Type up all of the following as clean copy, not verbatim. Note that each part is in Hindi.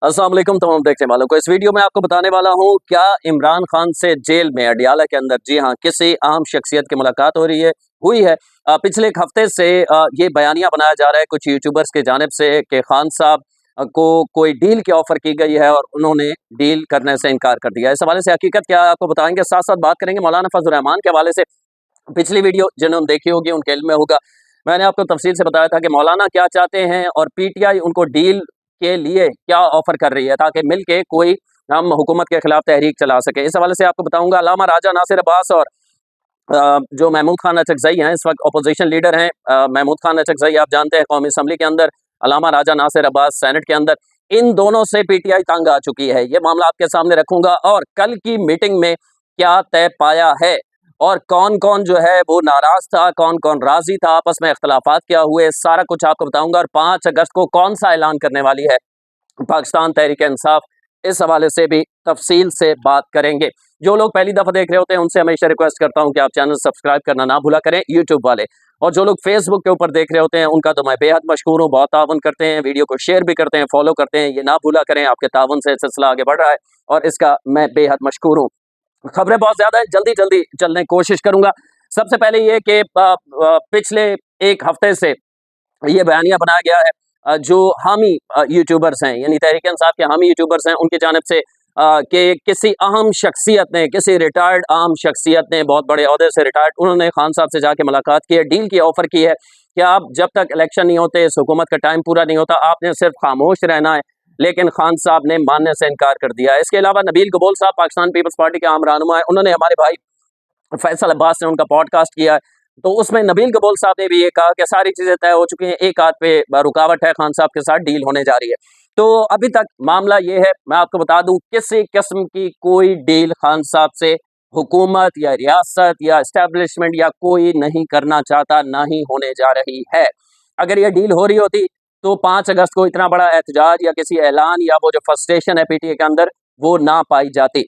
अस्सलाम वालेकुम तमाम देखने वालों को। इस वीडियो में आपको बताने वाला हूँ क्या इमरान खान से जेल में अडियाला के अंदर जी हाँ किसी अहम शख्सियत की मुलाकात हो रही है हुई है। पिछले एक हफ्ते से ये बयानिया बनाया जा रहा है कुछ यूट्यूबर्स की जानिब से कि खान साहब को कोई डील की ऑफर की गई है और उन्होंने डील करने से इनकार कर दिया। इस हवाले से हकीकत क्या है आपको बताएंगे, साथ साथ बात करेंगे मौलाना फजल रहमान के हवाले से। पिछली वीडियो जिन्होंने देखी होगी उनके इल्म में होगा, मैंने आपको तफसील से बताया था कि मौलाना क्या चाहते हैं और पीटीआई उनको डील के लिए क्या ऑफर कर रही है ताकि मिलके कोई हम हुकूमत के खिलाफ तहरीक चला सके। इस हवाले से आपको बताऊंगा अल्लामा राजा नासिर अब्बास और जो महमूद खान अचकजई हैं, इस वक्त अपोजिशन लीडर हैं। महमूद खान अचकजई आप जानते हैं कौमी असम्बली के अंदर, अल्लामा राजा नासिर अब्बास सेनेट के अंदर। इन दोनों से पीटीआई तंग आ चुकी है। ये मामला आपके सामने रखूंगा और कल की मीटिंग में क्या तय पाया है और कौन कौन जो है वो नाराज था, कौन कौन राजी था, आपस में इख्तलाफात क्या हुए, सारा कुछ आपको बताऊंगा। और 5 अगस्त को कौन सा ऐलान करने वाली है पाकिस्तान तहरीक इंसाफ, इस हवाले से भी तफसील से बात करेंगे। जो लोग पहली दफ़ा देख रहे होते हैं उनसे हमेशा रिक्वेस्ट करता हूं कि आप चैनल सब्सक्राइब करना ना भूला करें, यूट्यूब वाले। और जो लोग फेसबुक के ऊपर देख रहे होते हैं उनका तो मैं बेहद मशकूर हूँ, बहुत तावन करते हैं, वीडियो को शेयर भी करते हैं, फॉलो करते हैं, ये ना भूला करें। आपके तावन से सिलसिला आगे बढ़ रहा है और इसका मैं बेहद मशकूर हूँ। खबरें बहुत ज्यादा है, जल्दी जल्दी चलने की कोशिश करूंगा। सबसे पहले ये कि पिछले एक हफ्ते से ये बयानिया बनाया गया है जो हामी यूट्यूबर्स हैं, यानी तहरीक इंसाफ के हामी यूट्यूबर्स हैं, उनकी जानिब से कि किसी अहम शख्सियत ने, किसी रिटायर्ड अहम शख्सियत ने, बहुत बड़े ओहदे से रिटायर्ड, उन्होंने खान साहब से जाके मुलाकात की है, डील की ऑफर की है कि आप जब तक इलेक्शन नहीं होते, इस हुकूमत का टाइम पूरा नहीं होता, आपने सिर्फ खामोश रहना है। लेकिन खान साहब ने मानने से इनकार कर दिया है। इसके अलावा नबील कबूल साहब पाकिस्तान पीपल्स पार्टी के आम रहनुमा है, उन्होंने हमारे भाई फैसल अब्बास ने उनका पॉडकास्ट किया है, तो उसमें नबील कबूल साहब ने भी ये कहा कि सारी चीजें तय हो चुकी हैं, एक आध पे रुकावट है, खान साहब के साथ डील होने जा रही है। तो अभी तक मामला ये है, मैं आपको बता दूं किसी किस्म की कोई डील खान साहब से हुकूमत या रियासत या एस्टेब्लिशमेंट या कोई नहीं करना चाहता, ना ही होने जा रही है। अगर ये डील हो रही होती तो 5 अगस्त को इतना बड़ा एहतजाज या किसी ऐलान या वो जो फ्रस्ट्रेशन है पीटीए के अंदर वो ना पाई जाती।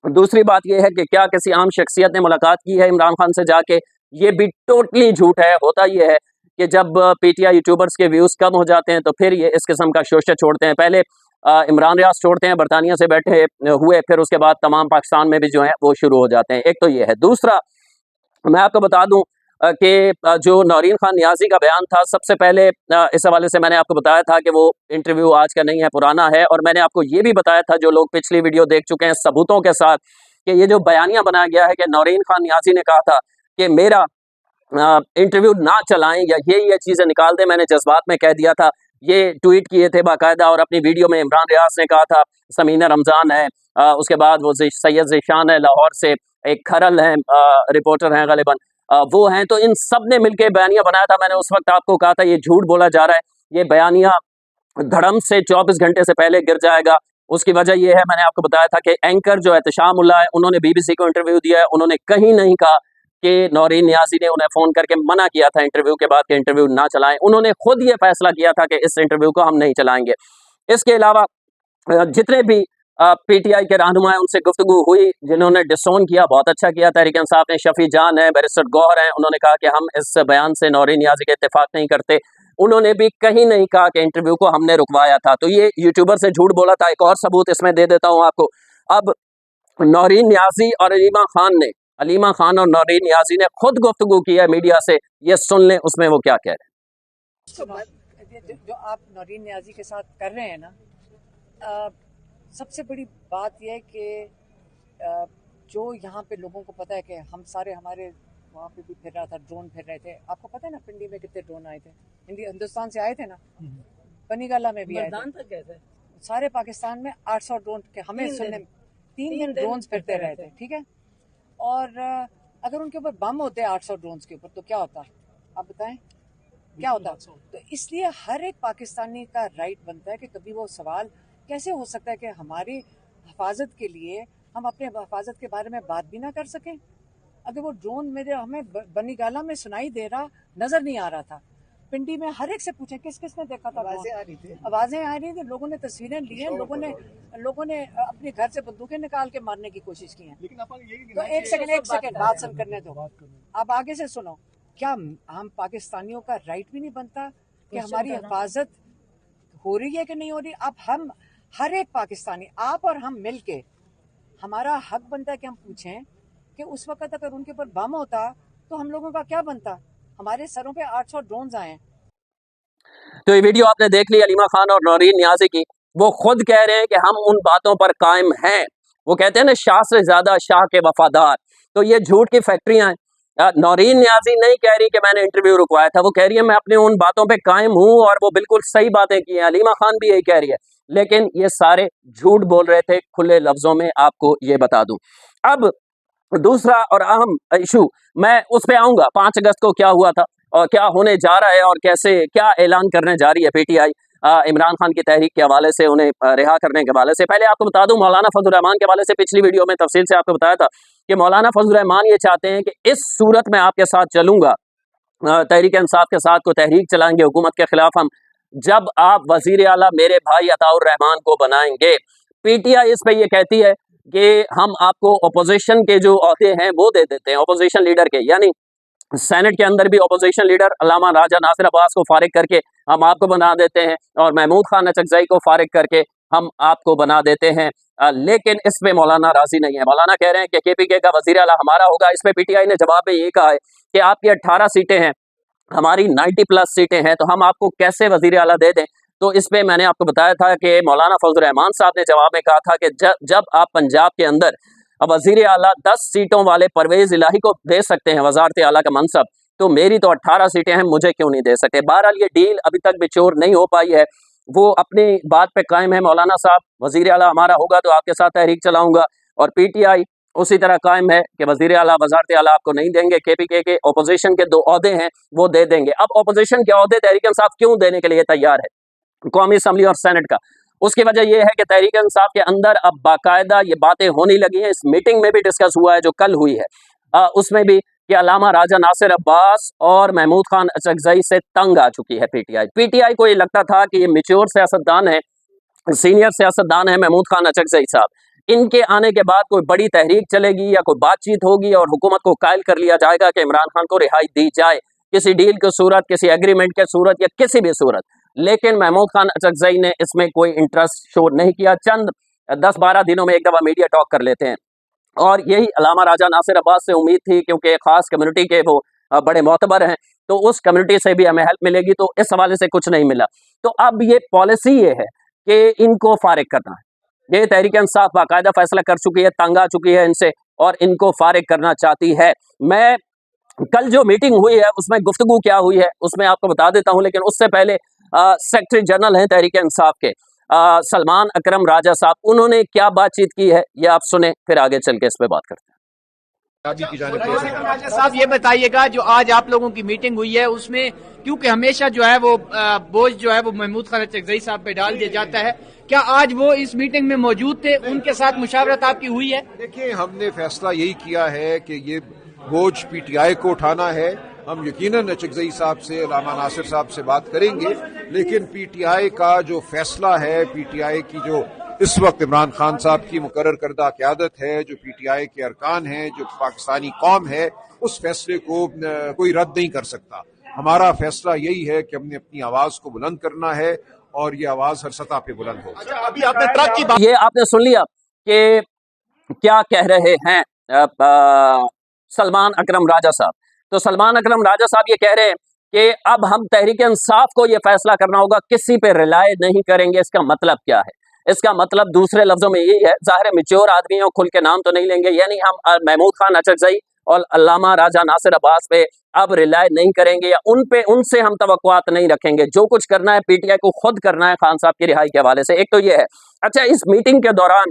दूसरी बात यह है कि क्या किसी आम शख्सियत ने मुलाकात की है इमरान खान से जाके, ये भी टोटली झूठ है। होता यह है कि जब पीटीआई यूट्यूबर्स के व्यूज कम हो जाते हैं तो फिर ये इस किस्म का शोशा छोड़ते हैं। पहले इमरान रियाज छोड़ते हैं, बरतानिया से बैठे हुए, फिर उसके बाद तमाम पाकिस्तान में भी जो है वो शुरू हो जाते हैं। एक तो ये है। दूसरा, मैं आपको बता दूं कि जो नौरीन खान नियाजी का बयान था, सबसे पहले इस हवाले से मैंने आपको बताया था कि वो इंटरव्यू आज का नहीं है, पुराना है। और मैंने आपको ये भी बताया था, जो लोग पिछली वीडियो देख चुके हैं सबूतों के साथ, कि ये जो बयानिया बनाया गया है कि नौरीन खान नियाजी ने कहा था कि मेरा इंटरव्यू ना चलाएं या ये चीजें निकाल दें, मैंने जज्बात में कह दिया था। ये ट्वीट किए थे बाकायदा और अपनी वीडियो में इमरान रियाज ने कहा था, समीना रमजान है, उसके बाद वो सैयद ज़ीशान है लाहौर से, एक खरल है, रिपोर्टर हैं गालिबन, वो हैं। तो इन सब ने मिलकर बयानिया बनाया था। मैंने उस वक्त आपको कहा था ये झूठ बोला जा रहा है, ये बयानिया धड़म से 24 घंटे से पहले गिर जाएगा। उसकी वजह यह है, मैंने आपको बताया था कि एंकर जो एहतशाम उल्लाह है, उन्होंने बीबीसी को इंटरव्यू दिया है, उन्होंने कहीं नहीं कहा कि नौरीन नियाजी ने उन्हें फोन करके मना किया था इंटरव्यू के बाद कि इंटरव्यू ना चलाएं। उन्होंने खुद ये फैसला किया था कि इस इंटरव्यू को हम नहीं चलाएंगे। इसके अलावा जितने भी पीटीआई के रहनुमा हैं उनसे गुफ्तगू हुई, जिन्होंने डिसोन किया, बहुत अच्छा किया तहरीक इंसाफ ने। शफी जान है, बैरिस्टर गौहर हैं, उन्होंने कहा कि हम इस बयान से नौरीन नियाजी के इत्तेफाक नहीं करते। उन्होंने भी कहीं नहीं कहा कि इंटरव्यू को हमने रुकवाया था। तो ये यूट्यूबर से झूठ बोला था। एक और सबूत इसमें दे देता हूं आपको। अब नौरीन नियाजी और अलीमा खान और नौरीन नियाजी ने खुद गुफ्तगू की है मीडिया से, ये सुन लें उसमें वो क्या कह रहे हैं। जो आप नौरीन नियाजी के साथ कर रहे हैं ना, सबसे बड़ी बात यह है कि जो यहाँ पे लोगों को पता है कि हम सारे, हमारे वहाँ पे भी फिर रहा था, ड्रोन फिर रहे थे। आपको पता है ना पिंडी में कितने ड्रोन आए थे, हिंदुस्तान से आए थे ना, बनीगाला में भी आए थे। सारे पाकिस्तान में 800 ड्रोन के हमें सुनने 3 दिन ड्रोन फिरते रहे थे, ठीक है। और अगर उनके ऊपर बम होते 800 ड्रोन के ऊपर तो क्या होता, आप बताएं क्या होता। तो इसलिए हर एक पाकिस्तानी का राइट बनता है कि कभी वो सवाल कैसे हो सकता है कि हमारी हिफाजत के लिए हम अपने हिफाजत के बारे में बात भी ना कर सकें। अगर वो ड्रोन मेरे हमें बनीगाला में सुनाई दे रहा, नजर नहीं आ रहा था, पिंडी में हर एक से पूछे किस किस ने देखा था, आवाजें आ रही थी, लोगों ने तस्वीरें ली हैं, लोगों ने अपने घर से बंदूकें निकाल के मारने की कोशिश की है। तो एक सेकंड बात सुन करने दो, आप आगे से सुनो। क्या हम पाकिस्तानियों का राइट भी नहीं बनता कि हमारी हिफाजत हो रही है कि नहीं हो रही? अब हर एक पाकिस्तानी, आप और हम मिल के, हमारा हक बनता है कि हम पूछें कि उस वक्त अगर उनके ऊपर बम होता तो हम लोगों का क्या बनता। हमारे सरों पे 800 ड्रोन्स आए हैं। तो ये वीडियो आपने देख ली अलीमा खान और नौरीन नियाजी की। वो खुद कह रहे हैं कि हम उन बातों पर कायम हैं। वो कहते हैं ना, शाह से ज्यादा शाह के वफादार। तो ये झूठ की फैक्ट्रियां हैं। नौरीन नियाजी नहीं कह रही कि मैंने इंटरव्यू रुकवाया था, वो कह रही है मैं अपने उन बातों पे कायम हूं और वो बिल्कुल सही बातें की हैं। अलीमा खान भी यही कह रही है, लेकिन ये सारे झूठ बोल रहे थे। खुले लफ्जों में आपको ये बता दूं। अब दूसरा और अहम इशू, मैं उस पे आऊंगा 5 अगस्त को क्या हुआ था और क्या होने जा रहा है और कैसे क्या ऐलान करने जा रही है पीटीआई इमरान खान की तहरीक के हवाले से, उन्हें रिहा करने के हवाले से। पहले आपको बता दूं, मौलाना फजल रहमान के हवाले से पिछली वीडियो में तफसील से आपको बताया था कि मौलाना फजल रहमान ये चाहते हैं कि इस सूरत में आपके साथ चलूंगा, तहरीक इंसाफ के साथ को तहरीक चलाएंगे हुकूमत के खिलाफ हम, जब आप वजीर आला मेरे भाई अताउर रहमान को बनाएंगे। पीटीआई इस पे ये कहती है कि हम आपको अपोजिशन के जो ओहदे हैं वो दे देते हैं, अपोजिशन लीडर के, यानी सेनेट के अंदर भी अपोजिशन लीडर अल्लामा राजा नासिर अब्बास को फारिग करके हम आपको बना देते हैं और महमूद खान अचकजई को फारिग करके हम आपको बना देते हैं। लेकिन इस पे मौलाना राजी नहीं है। मौलाना कह रहे हैं कि केपीके का वजीर आला हमारा होगा। इस पे पीटीआई ने जवाब में ये कहा है कि आपकी 18 सीटें हैं, हमारी 90+ सीटें हैं, तो हम आपको कैसे वजीर आला दे दें। तो इस पे मैंने आपको बताया था कि मौलाना फजल रहमान साहब ने जवाब में कहा था कि जब आप पंजाब के अंदर वजीर आला 10 सीटों वाले परवेज इलाही को दे सकते हैं वजारत आला का मनसब, तो मेरी तो 18 सीटें हैं, मुझे क्यों नहीं दे सकते। बहरहाल ये डील अभी तक बिचौर नहीं हो पाई है। वो अपनी बात पे कायम है मौलाना साहब, वजीर आला हमारा होगा तो आपके साथ तहरीक चलाऊंगा, और पीटीआई उसी तरह कायम है कि वजीर आला वजारत आला आपको नहीं देंगे। केपीके के अपोजिशन के 2 ओहदे हैं वो दे देंगे। अब अपोजिशन के ओहदे तहरीक इंसाफ क्यों देने के लिए तैयार है, कौमी असम्बली और सेनेट का? उसकी वजह यह है कि तहरीक इंसाफ के अंदर अब बाकायदा ये बातें होने लगी हैं। इस मीटिंग में भी डिस्कस हुआ है जो कल हुई है, उसमें भी कि अल्लामा राजा नासिर अब्बास और महमूद खान अचकजई से तंग आ चुकी है पीटीआई को ये लगता था कि ये मेच्योर सियासतदान है, सीनियर सियासतदान है महमूद खान अचकजई साहब, इनके आने के बाद कोई बड़ी तहरीक चलेगी या कोई बातचीत होगी और हुकूमत को कायल कर लिया जाएगा कि इमरान खान को रिहाई दी जाए, किसी डील की सूरत, किसी एग्रीमेंट के सूरत या किसी भी सूरत। लेकिन महमूद खान अचकजई ने इसमें कोई इंटरेस्ट शो नहीं किया। चंद 10-12 दिनों में एक दफा मीडिया टॉक कर लेते हैं, और यही अल्लामा राजा नासिर अब्बास से उम्मीद थी, क्योंकि खास कम्युनिटी के वो बड़े मोतबर हैं, तो उस कम्युनिटी से भी हमें हेल्प मिलेगी। तो इस हवाले से कुछ नहीं मिला। तो अब ये पॉलिसी ये है कि इनको फारिग करना है। ये तहरीक इंसाफ बाकायदा फैसला कर चुकी है, तंग आ चुकी है इनसे और इनको फारिग करना चाहती है। मैं कल जो मीटिंग हुई है उसमें गुफ्तगू क्या हुई है उसमें आपको बता देता हूं, लेकिन उससे पहले सेक्रेटरी जनरल हैं तहरीक इंसाफ के सलमान अकरम राजा साहब, उन्होंने क्या बातचीत की है ये आप सुने, फिर आगे चल के इस पे बात करते हैं। राजा साहब ये बताइएगा, जो आज आप लोगों की मीटिंग हुई है उसमें क्योंकि हमेशा जो है वो बोझ जो है वो महमूद खान अचकजई साहब पे डाल दिया जाता है, क्या आज वो इस मीटिंग में मौजूद थे, उनके साथ मुशावरत आपकी हुई है? देखिए, हमने फैसला यही किया है कि ये बोझ पीटीआई को उठाना है। हम यकीनन अचकजई साहब से, अल्लामा नासिर साहब से बात करेंगे, लेकिन पीटीआई का जो फैसला है, पीटीआई की जो इस वक्त इमरान खान साहब की मुकर्रर करदा क़यादत है, जो पीटीआई के अरकान हैं, जो पाकिस्तानी कौम है, उस फैसले को कोई रद्द नहीं कर सकता। हमारा फैसला यही है कि हमने अपनी आवाज को बुलंद करना है और ये आवाज हर सतह पे बुलंद हो। अभी आपने ट्रक की बात, ये आपने सुन लिया कि क्या कह रहे हैं सलमान अकरम राजा साहब। तो सलमान अकरम राजा साहब ये कह रहे हैं कि अब हम तहरीक इंसाफ को ये फैसला करना होगा, किसी पे रिलाय नहीं करेंगे। इसका मतलब क्या है? इसका मतलब दूसरे लफ्जों में यही है, जाहिर है मेच्योर आदमियों खुल के नाम तो नहीं लेंगे, यानी हम महमूद खान अचकजई और अल्लामा राजा नासिर अब्बास पे अब रिलाय नहीं करेंगे या उनसे हम तवक्कुआत नहीं रखेंगे। जो कुछ करना है पीटीआई को खुद करना है खान साहब की रिहाई के हवाले से। एक तो ये है। अच्छा, इस मीटिंग के दौरान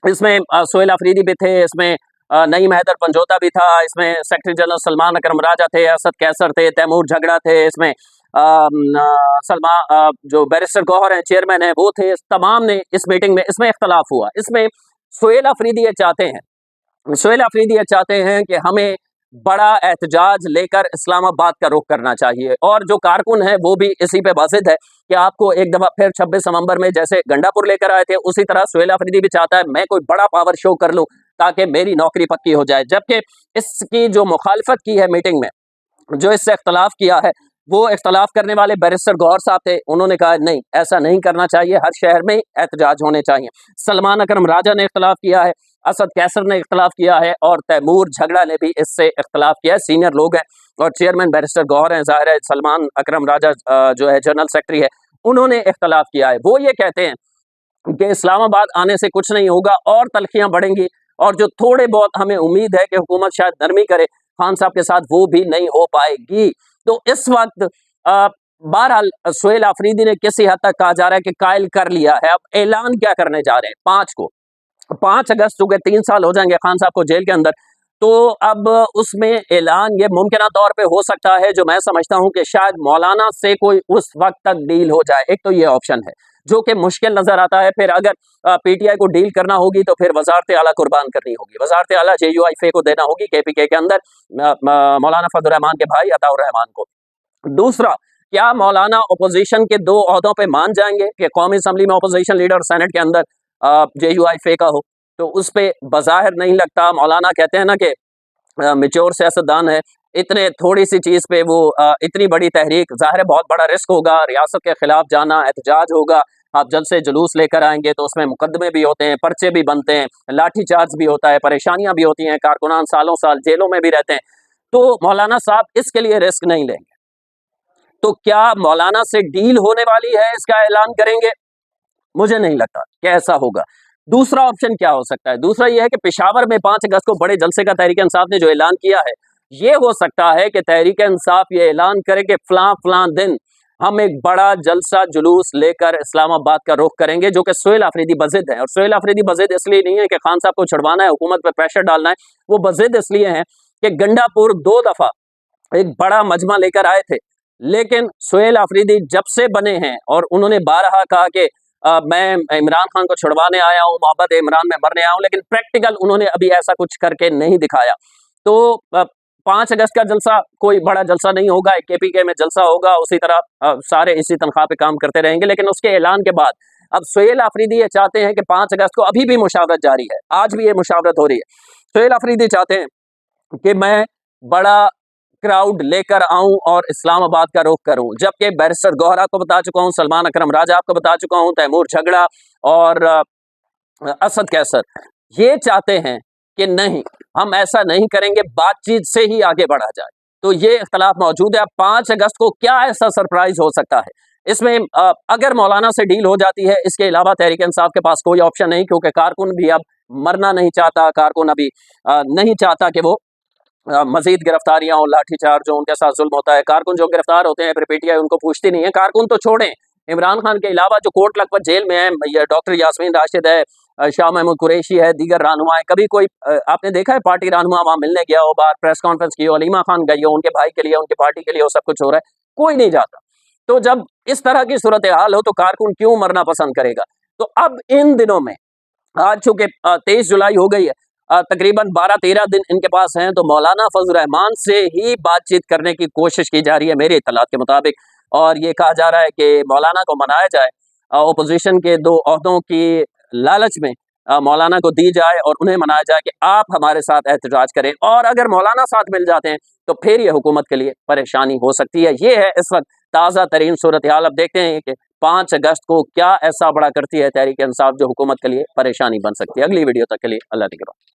इसमें सोहेल अफरीदी भी थे, इसमें नईम हैदर पंजोता भी था, इसमें सेक्रेटरी जनरल सलमान अकरम राजा थे, असद कैसर थे, तैमूर झगड़ा थे, इसमें सलमान जो बैरिस्टर गौहर हैं चेयरमैन हैं वो थे। तमाम ने इस मीटिंग में इसमें इख्तलाफ हुआ। इसमें सोहेल अफरीदी ये चाहते हैं कि हमें बड़ा एहतजाज लेकर इस्लामाबाद का रुख करना चाहिए, और जो कारकुन है वो भी इसी पे वाजिद है कि आपको एक दफा फिर 26 नवंबर में जैसे गंडापुर लेकर आए थे, उसी तरह सोहेल अफरीदी भी चाहता है मैं कोई बड़ा पावर शो कर लूं ताकि मेरी नौकरी पक्की हो जाए। जबकि इसकी जो मुखालफत की है मीटिंग में, जो इससे इख्तलाफ किया है, वो इख्तलाफ करने वाले बैरिस्टर गौहर साहब थे, उन्होंने कहा नहीं ऐसा नहीं करना चाहिए, हर शहर में एहतजाज होने चाहिए। सलमान अकरम राजा ने इख्तलाफ किया है, असद कैसर ने इख्तलाफ किया है और तैमूर झगड़ा ने भी इससे इख्तलाफ किया है। सीनियर लोग हैं और चेयरमैन बैरिस्टर गौहर हैं, ज़ाहिर है सलमान अकरम राजा जो है जनरल सेक्रेटरी है, उन्होंने इख्तलाफ किया है। वो ये कहते हैं कि इस्लामाबाद आने से कुछ नहीं होगा और तलखियां बढ़ेंगी और जो थोड़े बहुत हमें उम्मीद है कि हुकूमत शायद नरमी करे खान साहब के साथ, वो भी नहीं हो पाएगी। तो इस वक्त बहरहाल सुहेल आफरीदी ने किसी हद तक कहा जा रहा है कि कायल कर लिया है। अब ऐलान क्या करने जा रहे हैं 5 को, 5 अगस्त को 3 साल हो जाएंगे खान साहब को जेल के अंदर, तो अब उसमें ऐलान ये मुमकिन तौर पे हो सकता है, जो मैं समझता हूं कि शायद मौलाना से कोई उस वक्त तक डील हो जाए। एक तो ये ऑप्शन है जो कि मुश्किल नजर आता है। फिर अगर पीटीआई को डील करना होगी तो फिर वजारत आला कुर्बान करनी होगी, वजारत आला JUIF को देना होगी KPK के अंदर मौलाना फजल रहमान के भाई अताउर रहमान को। दूसरा, क्या मौलाना अपोजिशन के 2 ओहदों पे मान जाएंगे कि कौमी असम्बली में अपोजिशन लीडर और सेनेट के अंदर JUIF का हो? तो उस पे बज़ाहिर नहीं लगता। मौलाना कहते हैं ना कि मेच्योर सियासतदान है, इतने थोड़ी सी चीज़ पे वो इतनी बड़ी तहरीक, ज़ाहिर है बहुत बड़ा रिस्क होगा, रियासत के खिलाफ जाना, एहतजाज होगा, आप जल्द से जुलूस लेकर आएंगे तो उसमें मुकदमे भी होते हैं, पर्चे भी बनते हैं, लाठी चार्ज भी होता है, परेशानियां भी होती हैं, कारकुनान सालों साल जेलों में भी रहते हैं। तो मौलाना साहब इसके लिए रिस्क नहीं लेंगे। तो क्या मौलाना से डील होने वाली है, इसका ऐलान करेंगे? मुझे नहीं लगता कि ऐसा होगा। दूसरा ऑप्शन क्या हो सकता है? दूसरा यह है कि पेशावर में 5 अगस्त को बड़े जलसे का तहरीक इंसाफ ने जो ऐलान किया है, ये हो सकता है कि तहरीक इंसाफ ये ऐलान करे कि फलां दिन हम एक बड़ा जलसा जुलूस लेकर इस्लामाबाद का रुख करेंगे, जो कि सुहेल आफरीदी बज़िद है। और सुहेल आफरीदी बज़िद इसलिए नहीं है कि खान साहब को छुड़वाना है, हुकूमत पर प्रेशर डालना है, वो बज़िद इसलिए है कि गंडापुर 2 दफा एक बड़ा मजमा लेकर आए थे, लेकिन सुहेल आफरीदी जब से बने हैं और उन्होंने बारहा कहा कि मैं इमरान खान को छुड़वाने आया हूँ, मोहब्बत इमरान में मरने आया हूँ, लेकिन प्रैक्टिकल उन्होंने अभी ऐसा कुछ करके नहीं दिखाया। तो 5 अगस्त का जलसा कोई बड़ा जलसा नहीं होगा, KPK में जलसा होगा, उसी तरह सारे इसी तनख्वाह पे काम करते रहेंगे। लेकिन उसके ऐलान के बाद अब सुहेल आफरीदी ये चाहते हैं कि 5 अगस्त को, अभी भी मुशावरत जारी है, आज भी ये मुशावरत हो रही है, सुहेल आफरीदी चाहते हैं कि मैं बड़ा क्राउड लेकर आऊं और इस्लामाबाद का रुख करूं, जबकि बैरिस्टर गौहर आपको बता चुका हूं, सलमान अकरम राजा आपको बता चुका हूं, तैमूर झगड़ा और असद कैसर ये चाहते हैं कि नहीं, हम ऐसा नहीं करेंगे, बातचीत से ही आगे बढ़ा जाए। तो ये इख्तलाफ मौजूद है। अब 5 अगस्त को क्या ऐसा सरप्राइज हो सकता है इसमें? अगर मौलाना से डील हो जाती है, इसके अलावा तहरीक इंसाफ के पास कोई ऑप्शन नहीं, क्योंकि कारकुन भी अब मरना नहीं चाहता, कारकुन अभी नहीं चाहता कि वो मजीद गिरफ्तारियां और लाठीचार्ज जो उनके साथ जुल्म होता है। कारकुन जो गिरफ्तार होते हैं फिर पीटीआई उनको पूछती नहीं है। कारकुन तो छोड़ें, इमरान खान के अलावा जो कोर्ट लखपत जेल में है, डॉक्टर यास्मीन राशिद है, शाह महमूद कुरैशी है, दीगर रहनुमा है, कभी कोई आपने देखा है पार्टी रहनुमा वहां मिलने गया हो, बाहर प्रेस कॉन्फ्रेंस की हो, अलीमा खान गई हो, उनके भाई के लिए, उनकी पार्टी के लिए हो, सब कुछ हो रहा है, कोई नहीं जाता। तो जब इस तरह की सूरत हाल हो तो कारकुन क्यों मरना पसंद करेगा? तो अब इन दिनों में, आज चूंकि 23 जुलाई हो गई है, तकरीबन 12-13 दिन इनके पास हैं, तो मौलाना फजल रहमान से ही बातचीत करने की कोशिश की जा रही है मेरे इत्तलात के मुताबिक। और ये कहा जा रहा है कि मौलाना को मनाया जाए, अपोजिशन के 2 ओहदों की लालच में मौलाना को दी जाए और उन्हें मनाया जाए कि आप हमारे साथ एहतजाज करें। और अगर मौलाना साथ मिल जाते हैं तो फिर ये हुकूमत के लिए परेशानी हो सकती है। ये है इस वक्त ताज़ा तरीन सूरत हाल। अब देखते हैं कि 5 अगस्त को क्या ऐसा बड़ा करती है तहरीक इंसाफ जो हुकूमत के लिए परेशानी बन सकती है। अगली वीडियो तक के लिए अल्लाह निगहबान।